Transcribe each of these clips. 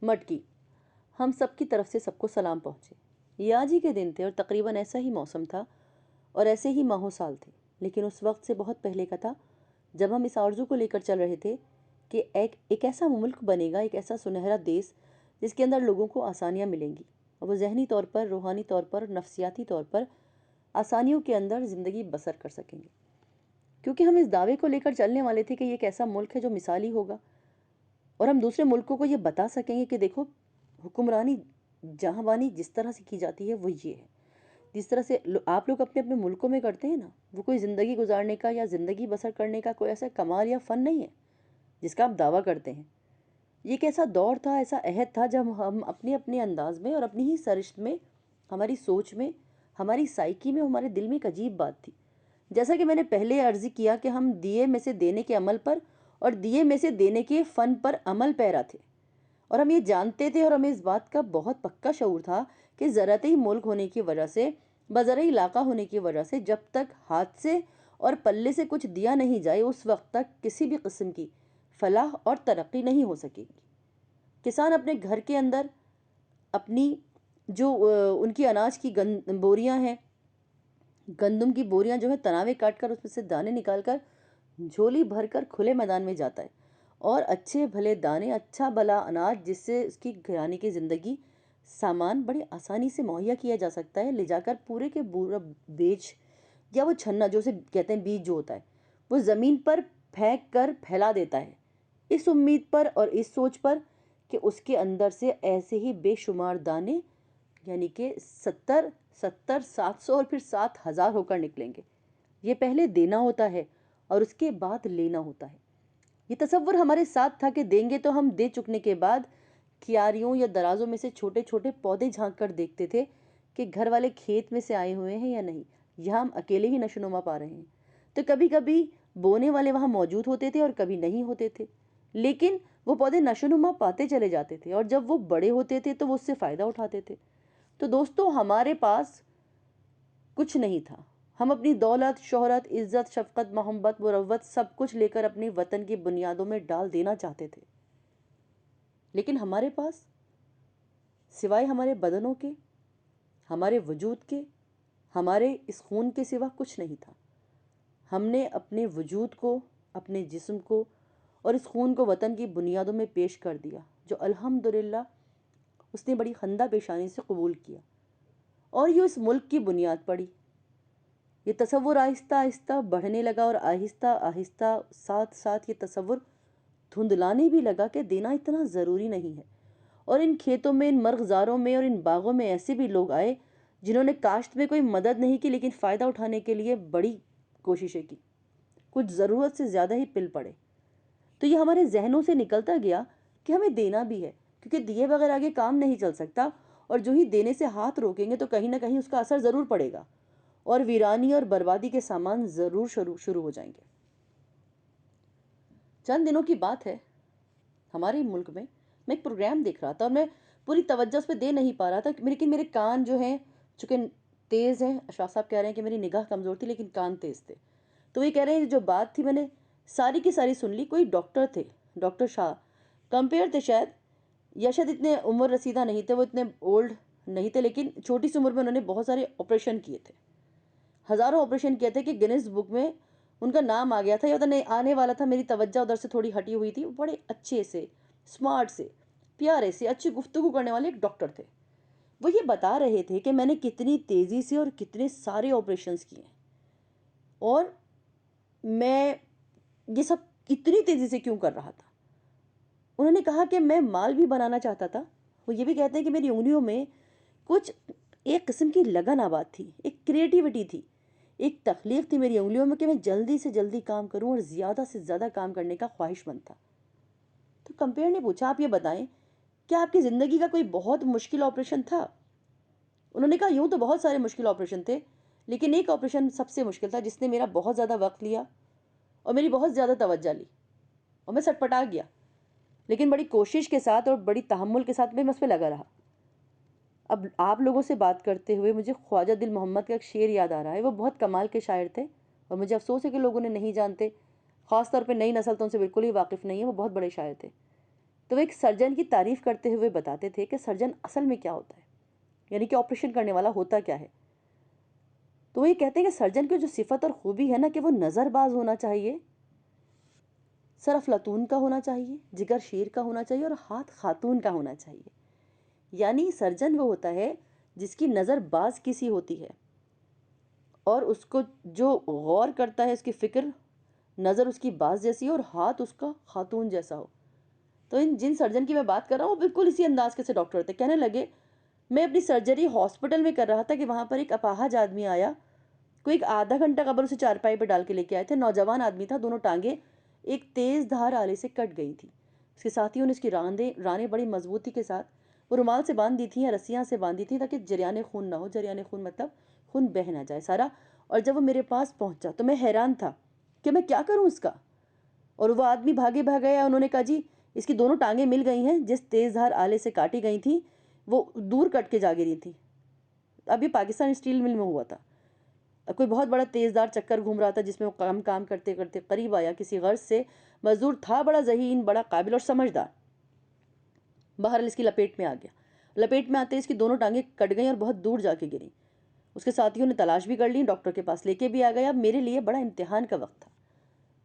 مٹکی، ہم سب کی طرف سے سب کو سلام پہنچے۔ یہ آج ہی کے دن تھے اور تقریباً ایسا ہی موسم تھا اور ایسے ہی ماہ و سال تھے، لیکن اس وقت سے بہت پہلے کا تھا جب ہم اس آرزو کو لے کر چل رہے تھے کہ ایک ایسا ملک بنے گا، ایک ایسا سنہرا دیس جس کے اندر لوگوں کو آسانیاں ملیں گی اور وہ ذہنی طور پر، روحانی طور پر، نفسیاتی طور پر آسانیوں کے اندر زندگی بسر کر سکیں گے۔ کیونکہ ہم اس دعوے کو لے کر چلنے والے تھے کہ یہ ایک ایسا ملک ہے جو مثالی ہوگا اور ہم دوسرے ملکوں کو یہ بتا سکیں گے کہ دیکھو حکمرانی جہاں بانی جس طرح سے کی جاتی ہے وہ یہ ہے، جس طرح سے آپ لوگ اپنے اپنے ملکوں میں کرتے ہیں نا، وہ کوئی زندگی گزارنے کا یا زندگی بسر کرنے کا کوئی ایسا کمال یا فن نہیں ہے جس کا آپ دعویٰ کرتے ہیں۔ یہ ایک ایسا دور تھا، ایسا عہد تھا جب ہم اپنے اپنے انداز میں اور اپنی ہی سرشت میں، ہماری سوچ میں، ہماری سائیکی میں، ہمارے دل میں ایک عجیب بات تھی۔ جیسا کہ میں نے پہلے عرض کیا کہ ہم دیے میں سے دینے کے عمل پر اور دیے میں سے دینے کے فن پر عمل پیرا تھے، اور ہم یہ جانتے تھے اور ہمیں اس بات کا بہت پکا شعور تھا کہ زراعتی ملک ہونے کی وجہ سے، بزرعی علاقہ ہونے کی وجہ سے جب تک ہاتھ سے اور پلے سے کچھ دیا نہیں جائے اس وقت تک کسی بھی قسم کی فلاح اور ترقی نہیں ہو سکے گی۔ کسان اپنے گھر کے اندر اپنی جو ان کی اناج کی بوریاں ہیں، گندم کی بوریاں جو ہیں، تناوے کاٹ کر اس میں سے دانے نکال کر جھولی بھر کر کھلے میدان میں جاتا ہے اور اچھے بھلے دانے، اچھا بھلا اناج جس سے اس کی گھرانے کی زندگی سامان بڑی آسانی سے مہیا کیا جا سکتا ہے، لے جا کر پورے کے پورا بیج یا وہ چھنا جو اسے کہتے ہیں بیج جو ہوتا ہے وہ زمین پر پھینک کر پھیلا دیتا ہے، اس امید پر اور اس سوچ پر کہ اس کے اندر سے ایسے ہی بے شمار دانے یعنی کہ 700 اور پھر 7,000 ہو کر نکلیں گے۔ یہ پہلے دینا ہوتا ہے اور اس کے بعد لینا ہوتا ہے۔ یہ تصور ہمارے ساتھ تھا کہ دیں گے تو ہم دے چکنے کے بعد کیاریوں یا درازوں میں سے چھوٹے چھوٹے پودے جھانک کر دیکھتے تھے کہ گھر والے کھیت میں سے آئے ہوئے ہیں یا نہیں، یہاں ہم اکیلے ہی نشوونما پا رہے ہیں۔ تو کبھی کبھی بونے والے وہاں موجود ہوتے تھے اور کبھی نہیں ہوتے تھے، لیکن وہ پودے نشوونما پاتے چلے جاتے تھے اور جب وہ بڑے ہوتے تھے تو وہ اس سے فائدہ اٹھاتے تھے۔ تو دوستو، ہمارے پاس کچھ نہیں تھا، ہم اپنی دولت، شہرت، عزت، شفقت، محبت، مروت سب کچھ لے کر اپنی وطن کی بنیادوں میں ڈال دینا چاہتے تھے، لیکن ہمارے پاس سوائے ہمارے بدنوں کے، ہمارے وجود کے، ہمارے اس خون کے سوا کچھ نہیں تھا۔ ہم نے اپنے وجود کو، اپنے جسم کو اور اس خون کو وطن کی بنیادوں میں پیش کر دیا، جو الحمدللہ اس نے بڑی خندہ پیشانی سے قبول کیا، اور یہ اس ملک کی بنیاد پڑی۔ یہ تصور آہستہ آہستہ بڑھنے لگا اور آہستہ آہستہ ساتھ ساتھ یہ تصور دھندلانے بھی لگا کہ دینا اتنا ضروری نہیں ہے، اور ان کھیتوں میں، ان مرغزاروں میں اور ان باغوں میں ایسے بھی لوگ آئے جنہوں نے کاشت میں کوئی مدد نہیں کی لیکن فائدہ اٹھانے کے لیے بڑی کوششیں کی، کچھ ضرورت سے زیادہ ہی پل پڑے۔ تو یہ ہمارے ذہنوں سے نکلتا گیا کہ ہمیں دینا بھی ہے، کیونکہ دیے بغیر آگے کام نہیں چل سکتا، اور جو ہی دینے سے ہاتھ روکیں گے تو کہیں نہ کہیں اس کا اثر ضرور پڑے گا اور ویرانی اور بربادی کے سامان ضرور شروع ہو جائیں گے۔ چند دنوں کی بات ہے، ہمارے ملک میں ایک پروگرام دیکھ رہا تھا اور میں پوری توجہ اس پہ دے نہیں پا رہا تھا، لیکن میرے کان جو ہیں چونکہ تیز ہیں، اشفاق صاحب کہہ رہے ہیں کہ میری نگاہ کمزور تھی لیکن کان تیز تھے، تو یہ کہہ رہے ہیں جو بات تھی میں نے ساری کی ساری سن لی۔ کوئی ڈاکٹر تھے، ڈاکٹر شاہ کمپیئر تھے شاید، یا شاید اتنے عمر رسیدہ نہیں تھے، وہ اتنے اولڈ نہیں تھے، لیکن چھوٹی سی عمر میں انہوں نے بہت سارے آپریشن کیے تھے، ہزاروں آپریشن کیے تھے کہ گنیز بک میں ان کا نام آ گیا تھا، یا نہیں آنے والا تھا۔ میری توجہ ادھر سے تھوڑی ہٹی ہوئی تھی۔ بڑے اچھے سے، اسمارٹ سے، پیارے سے، اچھی گفتگو کرنے والے ایک ڈاکٹر تھے۔ وہ یہ بتا رہے تھے کہ میں نے کتنی تیزی سے اور کتنے سارے آپریشنز کیے ہیں، اور میں یہ سب اتنی تیزی سے کیوں کر رہا تھا۔ انہوں نے کہا کہ میں مال بھی بنانا چاہتا تھا۔ وہ یہ بھی کہتے ہیں کہ میری انگلیوں میں کچھ ایک قسم کی لگن آباد تھی، ایک کریٹیوٹی تھی، ایک تخلیق تھی میری انگلیوں میں کہ میں جلدی سے جلدی کام کروں اور زیادہ سے زیادہ کام کرنے کا خواہش مند تھا۔ تو کمپیئر نے پوچھا آپ یہ بتائیں کیا آپ کی زندگی کا کوئی بہت مشکل آپریشن تھا؟ انہوں نے کہا یوں تو بہت سارے مشکل آپریشن تھے، لیکن ایک آپریشن سب سے مشکل تھا جس نے میرا بہت زیادہ وقت لیا اور میری بہت زیادہ توجہ لی، اور میں سٹپٹا گیا، لیکن بڑی کوشش کے ساتھ اور بڑی تحمل کے ساتھ میں اس پہ لگا رہا۔ اب آپ لوگوں سے بات کرتے ہوئے مجھے خواجہ دل محمد کا ایک شعر یاد آ رہا ہے۔ وہ بہت کمال کے شاعر تھے اور مجھے افسوس ہے کہ لوگوں نے نہیں جانتے، خاص طور پہ نئی نسل تو ان سے بالکل ہی واقف نہیں ہے۔ وہ بہت بڑے شاعر تھے۔ تو وہ ایک سرجن کی تعریف کرتے ہوئے بتاتے تھے کہ سرجن اصل میں کیا ہوتا ہے، یعنی کہ آپریشن کرنے والا ہوتا کیا ہے۔ تو وہ یہ کہتے ہیں کہ سرجن کی جو صفت اور خوبی ہے نا کہ وہ نظر باز ہونا چاہیے، سر افلاطون کا ہونا چاہیے، جگر شیر کا ہونا چاہیے، اور ہاتھ خاتون کا ہونا چاہیے۔ یعنی سرجن وہ ہوتا ہے جس کی نظر باز کسی ہوتی ہے، اور اس کو جو غور کرتا ہے، اس کی فکر، نظر اس کی باز جیسی ہو اور ہاتھ اس کا خاتون جیسا ہو۔ تو جن سرجن کی میں بات کر رہا ہوں وہ بالکل اسی انداز کے سے ڈاکٹر ہوتے۔ کہنے لگے میں اپنی سرجری ہاسپٹل میں کر رہا تھا کہ وہاں پر ایک اپاہج آدمی آیا، کوئی ایک آدھا گھنٹہ قبل اسے چارپائی پہ ڈال کے لے کے آئے تھے۔ نوجوان آدمی تھا، دونوں ٹانگیں ایک تیز دھار آلے سے کٹ گئی تھی، اس کے ساتھیوں نے اس کی رانیں بڑی مضبوطی کے ساتھ وہ رومال سے باندھی تھیں یا رسیاں سے باندھی تھیں تاکہ جریان خون نہ ہو، جریان خون مطلب خون بہہ نہ جائے سارا۔ اور جب وہ میرے پاس پہنچا تو میں حیران تھا کہ میں کیا کروں اس کا، اور وہ آدمی بھاگے بھاگ گیا۔ انہوں نے کہا جی اس کی دونوں ٹانگیں مل گئی ہیں، جس تیز دھار آلے سے کاٹی گئی تھیں وہ دور کٹ کے جا گری تھیں۔ اب یہ پاکستان اسٹیل مل میں ہوا تھا، کوئی بہت بڑا تیزدار چکر گھوم رہا تھا جس میں وہ کام کرتے کرتے قریب آیا کسی غرض سے۔ مزدور تھا بڑا ذہین، بڑا قابل اور سمجھدار، بہرحال اس کی لپیٹ میں آ گیا۔ لپیٹ میں آتے اس کی دونوں ٹانگیں کٹ گئیں اور بہت دور جا کے گریں۔ اس کے ساتھیوں نے تلاش بھی کر لی، ڈاکٹر کے پاس لے کے بھی آ گیا۔ اب میرے لیے بڑا امتحان کا وقت تھا،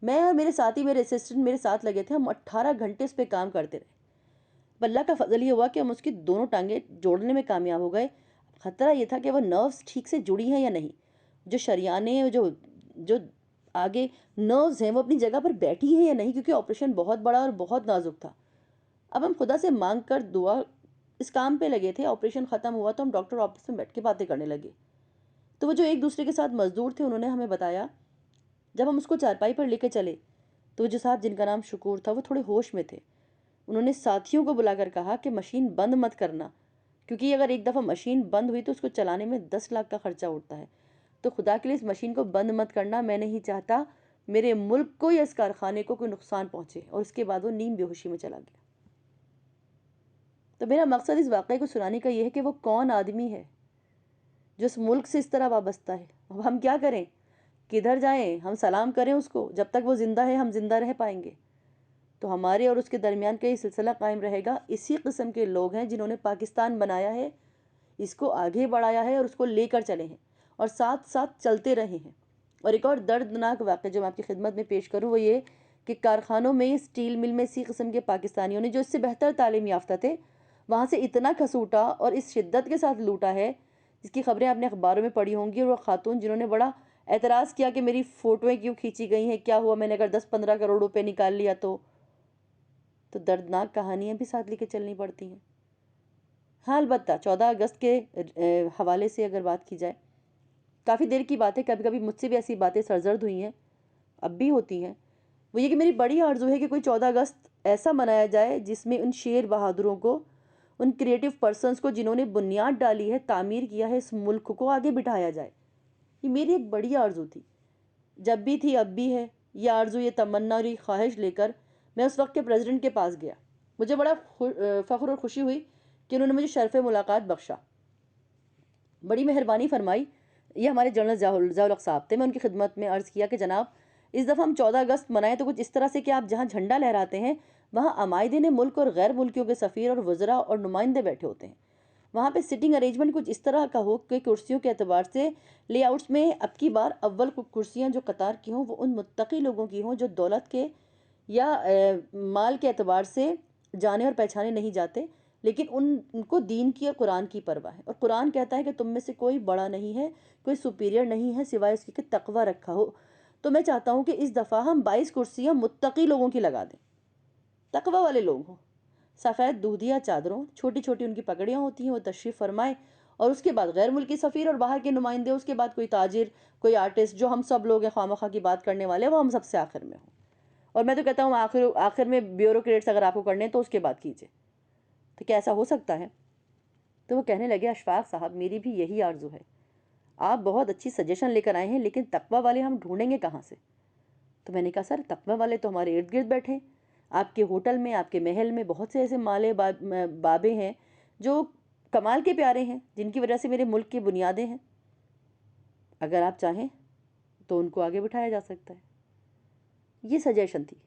میں اور میرے ساتھی، میرے اسسٹنٹ میرے ساتھ لگے تھے، ہم 18 گھنٹے اس پہ کام کرتے رہے۔ اللہ کا فضل یہ ہوا کہ ہم اس کی دونوں ٹانگیں جوڑنے میں کامیاب ہو گئے۔ خطرہ یہ تھا کہ وہ نروز ٹھیک سے جڑی ہیں یا نہیں، جو شریانیں جو آگے نروز ہیں وہ اپنی جگہ پر بیٹھی ہیں یا نہیں، کیونکہ آپریشن بہت بڑا اور بہت نازک تھا۔ اب ہم خدا سے مانگ کر دعا اس کام پہ لگے تھے۔ آپریشن ختم ہوا تو ہم ڈاکٹر آفس میں بیٹھ کے باتیں کرنے لگے۔ تو وہ جو ایک دوسرے کے ساتھ مزدور تھے انہوں نے ہمیں بتایا، جب ہم اس کو چارپائی پر لے کے چلے تو وہ جو صاحب جن کا نام شکور تھا وہ تھوڑے ہوش میں تھے۔ انہوں نے ساتھیوں کو بلا کر کہا کہ مشین بند مت کرنا، کیونکہ اگر ایک دفعہ مشین بند ہوئی تو اس کو چلانے میں 10 لاکھ کا خرچہ اٹھتا ہے، تو خدا کے لیے اس مشین کو بند مت کرنا، میں نہیں چاہتا میرے ملک کو یا اس کارخانے کو کوئی نقصان پہنچے۔ اور اس کے بعد وہ نیم بے ہوشی میں چلا گیا۔ تو میرا مقصد اس واقعے کو سنانے کا یہ ہے کہ وہ کون آدمی ہے جو اس ملک سے اس طرح وابستہ ہے۔ اب ہم کیا کریں، کدھر جائیں، ہم سلام کریں اس کو؟ جب تک وہ زندہ ہے ہم زندہ رہ پائیں گے؟ تو ہمارے اور اس کے درمیان کا یہ سلسلہ قائم رہے گا۔ اسی قسم کے لوگ ہیں جنہوں نے پاکستان بنایا ہے، اس کو آگے بڑھایا ہے اور اس کو لے کر چلے ہیں اور ساتھ ساتھ چلتے رہے ہیں۔ اور ایک اور دردناک واقعہ جو میں آپ کی خدمت میں پیش کروں وہ یہ کہ کارخانوں میں، اسٹیل مل میں اسی قسم کے پاکستانیوں نے جو اس سے بہتر تعلیم یافتہ تھے وہاں سے اتنا کھسوٹا اور اس شدت کے ساتھ لوٹا ہے جس کی خبریں آپ نے اخباروں میں پڑھی ہوں گی۔ اور وہ خاتون جنہوں نے بڑا اعتراض کیا کہ میری فوٹویں کیوں کھینچی گئی ہیں، کیا ہوا میں نے اگر 10-15 کروڑ روپے نکال لیا تو دردناک کہانیاں بھی ساتھ لے کے چلنی پڑتی ہیں۔ ہاں البتہ 14 اگست کے حوالے سے اگر بات کی جائے، کافی دیر کی بات ہے، کبھی کبھی مجھ سے بھی ایسی باتیں سرزد ہوئی ہیں، اب بھی ہوتی ہیں۔ وہ یہ کہ میری بڑی آرزو ہے کہ کوئی 14 اگست ایسا منایا جائے جس میں ان شیر بہادروں کو، ان کریٹو پرسنز کو جنہوں نے بنیاد ڈالی ہے، تعمیر کیا ہے اس ملک کو، آگے بٹھایا جائے۔ یہ میری ایک بڑی آرزو تھی، جب بھی تھی اب بھی ہے۔ یہ آرزو، یہ تمنا اور یہ خواہش لے کر میں اس وقت کے پریزیڈنٹ کے پاس گیا۔ مجھے بڑا فخر اور خوشی ہوئی کہ انہوں نے مجھے شرف ملاقات بخشا، بڑی مہربانی فرمائی۔ یہ ہمارے جنرل ضیاء الحق صاحب تھے۔ میں ان کی خدمت میں عرض کیا کہ جناب اس دفعہ ہم 14 اگست منائیں تو کچھ اس طرح سے کہ آپ جہاں جھنڈا لہراتے ہیں وہاں عمائدین ملک اور غیر ملکیوں کے سفیر اور وزراء اور نمائندے بیٹھے ہوتے ہیں۔ وہاں پہ سٹنگ ارینجمنٹ کچھ اس طرح کا ہو کہ کرسیوں کے اعتبار سے لے آؤٹس میں اب کی بار اول کرسیاں جو قطار کی ہوں وہ ان متقی لوگوں کی ہوں جو دولت کے یا مال کے اعتبار سے جانے اور پہچانے نہیں جاتے، لیکن ان کو دین کی اور قرآن کی پرواہ ہے۔ اور قرآن کہتا ہے کہ تم میں سے کوئی بڑا نہیں ہے، کوئی سپیریئر نہیں ہے سوائے اس کی کہ تقوی رکھا ہو۔ تو میں چاہتا ہوں کہ اس دفعہ ہم 22 کرسیاں متقی لوگوں کی لگا دیں، تقوی والے لوگ ہوں، سفید دودھیا چادروں، چھوٹی چھوٹی ان کی پگڑیاں ہوتی ہیں، وہ تشریف فرمائیں۔ اور اس کے بعد غیر ملکی سفیر اور باہر کے نمائندے، اس کے بعد کوئی تاجر، کوئی آرٹسٹ، جو ہم سب لوگ ہیں خواہ مخواہ کی بات کرنے والے، وہ ہم سب سے آخر میں ہوں۔ اور میں تو کہتا ہوں آخر میں بیوروکریٹس اگر آپ کو کرنے تو اس کے بعد کیجئے۔ تو کیا ایسا ہو سکتا ہے؟ تو وہ کہنے لگے اشفاق صاحب میری بھی یہی آرزو ہے، آپ بہت اچھی سجیشن لے کر آئے ہیں، لیکن تقوی والے ہم ڈھونڈیں گے کہاں سے؟ تو میں نے کہا سر تقوی والے تو ہمارے ارد گرد بیٹھے ہیں، آپ کے ہوٹل میں، آپ کے محل میں بہت سے ایسے مالے بابے ہیں جو کمال کے پیارے ہیں، جن کی وجہ سے میرے ملک کی بنیادیں ہیں، اگر آپ چاہیں تو ان کو آگے بٹھایا جا سکتا ہے۔ یہ سجیشن تھی۔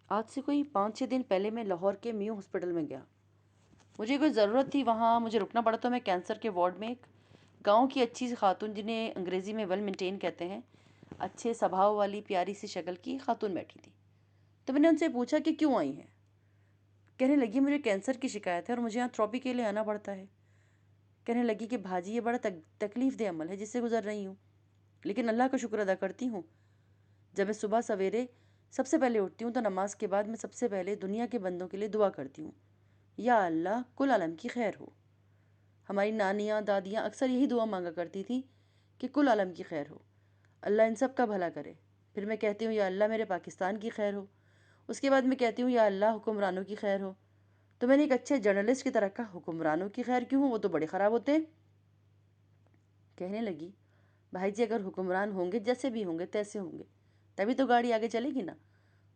آج سے کوئی 5-6 دن پہلے میں لاہور کے میو ہاسپٹل میں گیا. مجھے کوئی ضرورت تھی، وہاں مجھے رکنا پڑا. تو میں کینسر کے وارڈ میں ایک گاؤں کی اچھی سی خاتون، جنہیں انگریزی میں ویل مینٹین کہتے ہیں، اچھے سبھاؤ والی پیاری سی شکل کی خاتون بیٹھی تھی. تو میں نے ان سے پوچھا کہ کیوں آئی ہیں. کہنے لگی مجھے کینسر کی شکایت ہے اور مجھے یہاں تھراپی کے لیے آنا پڑتا ہے. کہنے لگی کہ بھاجی یہ بڑا تکلیف دہ عمل ہے جس سے گزر رہی ہوں، لیکن اللہ کا شکر ادا کرتی ہوں. جب میں صبح سویرے سب سے پہلے اٹھتی ہوں تو نماز کے بعد میں سب سے پہلے دنیا کے بندوں کے لیے دعا کرتی ہوں، یا اللہ کل عالم کی خیر ہو. ہماری نانیاں دادیاں اکثر یہی دعا مانگا کرتی تھی کہ کل عالم کی خیر ہو، اللہ ان سب کا بھلا کرے. پھر میں کہتی ہوں یا اللہ میرے پاکستان کی خیر ہو. اس کے بعد میں کہتی ہوں یا اللہ حکمرانوں کی خیر ہو. تو میں نے ایک اچھے جرنلسٹ کی طرح کہا حکمرانوں کی خیر کیوں ہو، وہ تو بڑے خراب ہوتے ہیں. کہنے لگی بھائی جی اگر حکمران ہوں گے جیسے بھی ہوں گے تیسے ہوں گے تبھی تو گاڑی آگے چلے گی نا.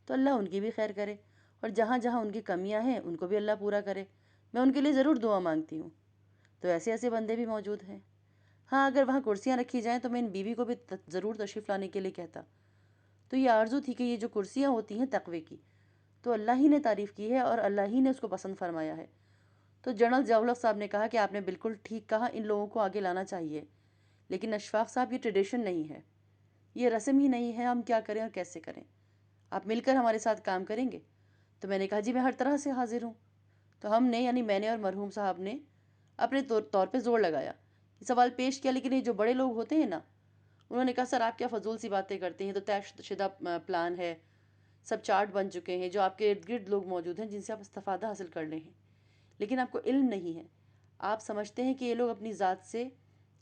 تو اللہ ان کی بھی خیر کرے، اور جہاں جہاں ان کی کمیاں ہیں ان کو بھی اللہ پورا کرے. میں ان کے لیے ضرور دعا مانگتی ہوں. تو ایسے ایسے بندے بھی موجود ہیں. ہاں اگر وہاں کرسیاں رکھی جائیں تو میں ان بیوی کو بھی ضرور تشریف لانے کے لیے کہتا. تو یہ آرزو تھی کہ یہ جو کرسیاں ہوتی ہیں تقوی کی، تو اللہ ہی نے تعریف کی ہے اور اللہ ہی نے اس کو پسند فرمایا ہے. تو جنرل ضیاء صاحب نے کہا کہ آپ نے بالکل ٹھیک کہا، ان لوگوں کو آگے لانا چاہیے. لیکن اشفاق صاحب یہ ٹریڈیشن نہیں ہے، یہ رسم ہی نہیں ہے، ہم کیا کریں اور کیسے کریں؟ آپ مل کر ہمارے ساتھ کام کریں گے؟ تو میں نے کہا جی میں ہر طرح سے حاضر ہوں. تو ہم نے یعنی میں نے اور مرحوم صاحب نے اپنے طور پہ زور لگایا، سوال پیش کیا. لیکن یہ جو بڑے لوگ ہوتے ہیں نا، انہوں نے کہا سر آپ کیا فضول سی باتیں کرتے ہیں، تو طے شدہ پلان ہے، سب چارٹ بن چکے ہیں، جو آپ کے ارد گرد لوگ موجود ہیں جن سے آپ استفادہ حاصل کر لیں ہیں. لیکن آپ کو علم نہیں ہے. آپ سمجھتے ہیں کہ یہ لوگ اپنی ذات سے،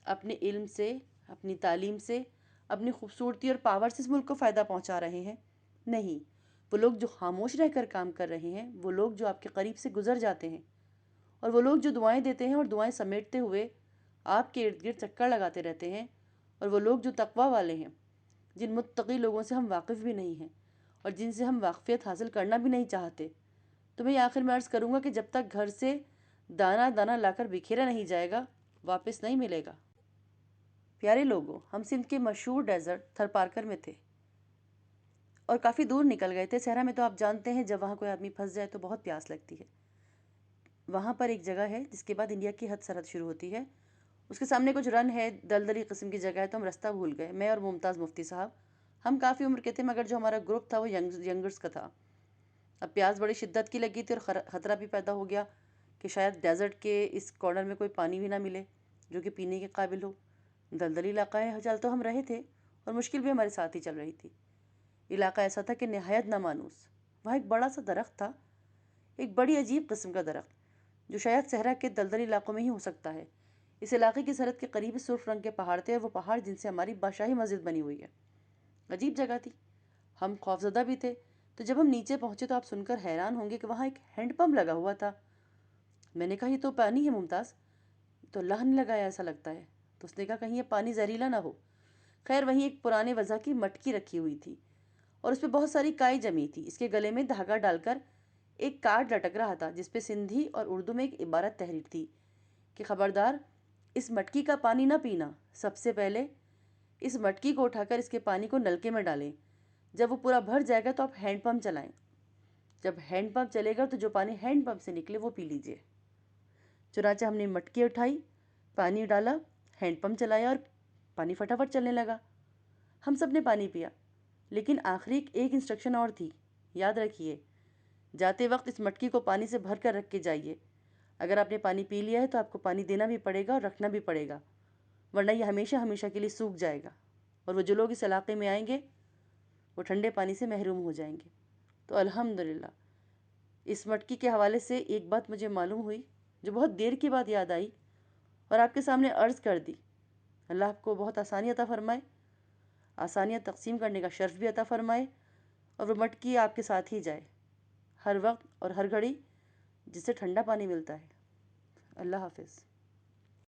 اپنے علم سے، اپنی تعلیم سے، اپنی خوبصورتی اور پاور سے اس ملک کو فائدہ پہنچا رہے ہیں. نہیں، وہ لوگ جو خاموش رہ کر کام کر رہے ہیں، وہ لوگ جو آپ کے قریب سے گزر جاتے ہیں، اور وہ لوگ جو دعائیں دیتے ہیں اور دعائیں سمیٹتے ہوئے آپ کے ارد گرد چکر لگاتے رہتے ہیں، اور وہ لوگ جو تقویٰ والے ہیں، جن متقی لوگوں سے ہم واقف بھی نہیں ہیں اور جن سے ہم واقفیت حاصل کرنا بھی نہیں چاہتے. تو میں آخر میں عرض کروں گا کہ جب تک گھر سے دانہ دانہ لا کر بکھیرا نہیں جائے گا واپس نہیں ملے گا. پیارے لوگوں، ہم سندھ کے مشہور ڈیزرٹ تھر پارکر میں تھے اور کافی دور نکل گئے تھے. صحرا میں تو آپ جانتے ہیں جب وہاں کوئی آدمی پھنس جائے تو بہت پیاس لگتی ہے. وہاں پر ایک جگہ ہے جس کے بعد انڈیا کی حد سرحد شروع ہوتی ہے، اس کے سامنے کچھ رن ہے، دلدلی قسم کی جگہ ہے. تو ہم رستہ بھول گئے، میں اور ممتاز مفتی صاحب. ہم کافی عمر کے تھے مگر جو ہمارا گروپ تھا وہ ینگرز کا تھا. اب پیاس بڑی شدت کی لگی تھی اور خطرہ بھی پیدا ہو گیا کہ شاید ڈیزرٹ کے اس کارنر میں کوئی پانی بھی نہ ملے جو کہ پینے کے قابل ہو. دلدلی علاقہ ہے، چل تو ہم رہے تھے اور مشکل بھی ہمارے ساتھ ہی چل رہی تھی. علاقہ ایسا تھا کہ نہایت نامانوس. وہاں ایک بڑا سا درخت تھا، ایک بڑی عجیب قسم کا درخت جو شاید صحرا کے دلدلی علاقوں میں ہی ہو سکتا ہے. اس علاقے کی سرحد کے قریب سرخ رنگ کے پہاڑ تھے، اور وہ پہاڑ جن سے ہماری بادشاہی مسجد بنی ہوئی ہے. عجیب جگہ تھی، ہم خوفزدہ بھی تھے. تو جب ہم نیچے پہنچے تو آپ سن کر حیران ہوں گے کہ وہاں ایک ہینڈ پمپ لگا ہوا تھا. میں نے کہا یہ تو پانی ہے ممتاز. تو اللہ نے لگایا ایسا لگتا ہے. تو اس نے کہا کہیں یہ پانی زہریلا نہ ہو. خیر وہیں ایک پرانے وضع کی مٹکی رکھی ہوئی تھی اور اس پہ بہت ساری کائی جمی تھی. اس کے گلے میں دھاگا ڈال کر ایک کارڈ لٹک رہا تھا جس پہ سندھی اور اردو میں ایک عبارت تحریر تھی کہ خبردار اس مٹکی کا پانی نہ پینا، سب سے پہلے اس مٹکی کو اٹھا کر اس کے پانی کو نلکے میں ڈالیں، جب وہ پورا بھر جائے گا تو آپ ہینڈ پمپ چلائیں، جب ہینڈ پمپ چلے گا تو جو پانی ہینڈ پمپ سے نکلے وہ پی لیجئے. چنانچہ ہم نے مٹکی اٹھائی، پانی ڈالا، ہینڈ پمپ چلایا اور پانی فٹافٹ چلنے لگا. ہم سب نے پانی پیا. لیکن آخری ایک انسٹرکشن اور تھی، یاد رکھیے جاتے وقت اس مٹکی کو پانی سے بھر کر رکھ کے جائیے. اگر آپ نے پانی پی لیا ہے تو آپ کو پانی دینا بھی پڑے گا اور رکھنا بھی پڑے گا، ورنہ یہ ہمیشہ ہمیشہ کے لیے سوکھ جائے گا اور وہ جو لوگ اس علاقے میں آئیں گے وہ ٹھنڈے پانی سے محروم ہو جائیں گے. تو الحمدللہ اس مٹکی کے حوالے سے ایک بات مجھے معلوم ہوئی جو بہت دیر کے بعد یاد آئی اور آپ کے سامنے عرض کر دی. اللہ آپ کو بہت آسانی عطا فرمائے، آسانیاں تقسیم کرنے کا شرف بھی عطا فرمائے، اور وہ مٹکی آپ کے ساتھ ہی جائے ہر وقت اور ہر گھڑی جس سے ٹھنڈا پانی ملتا ہے. اللہ حافظ.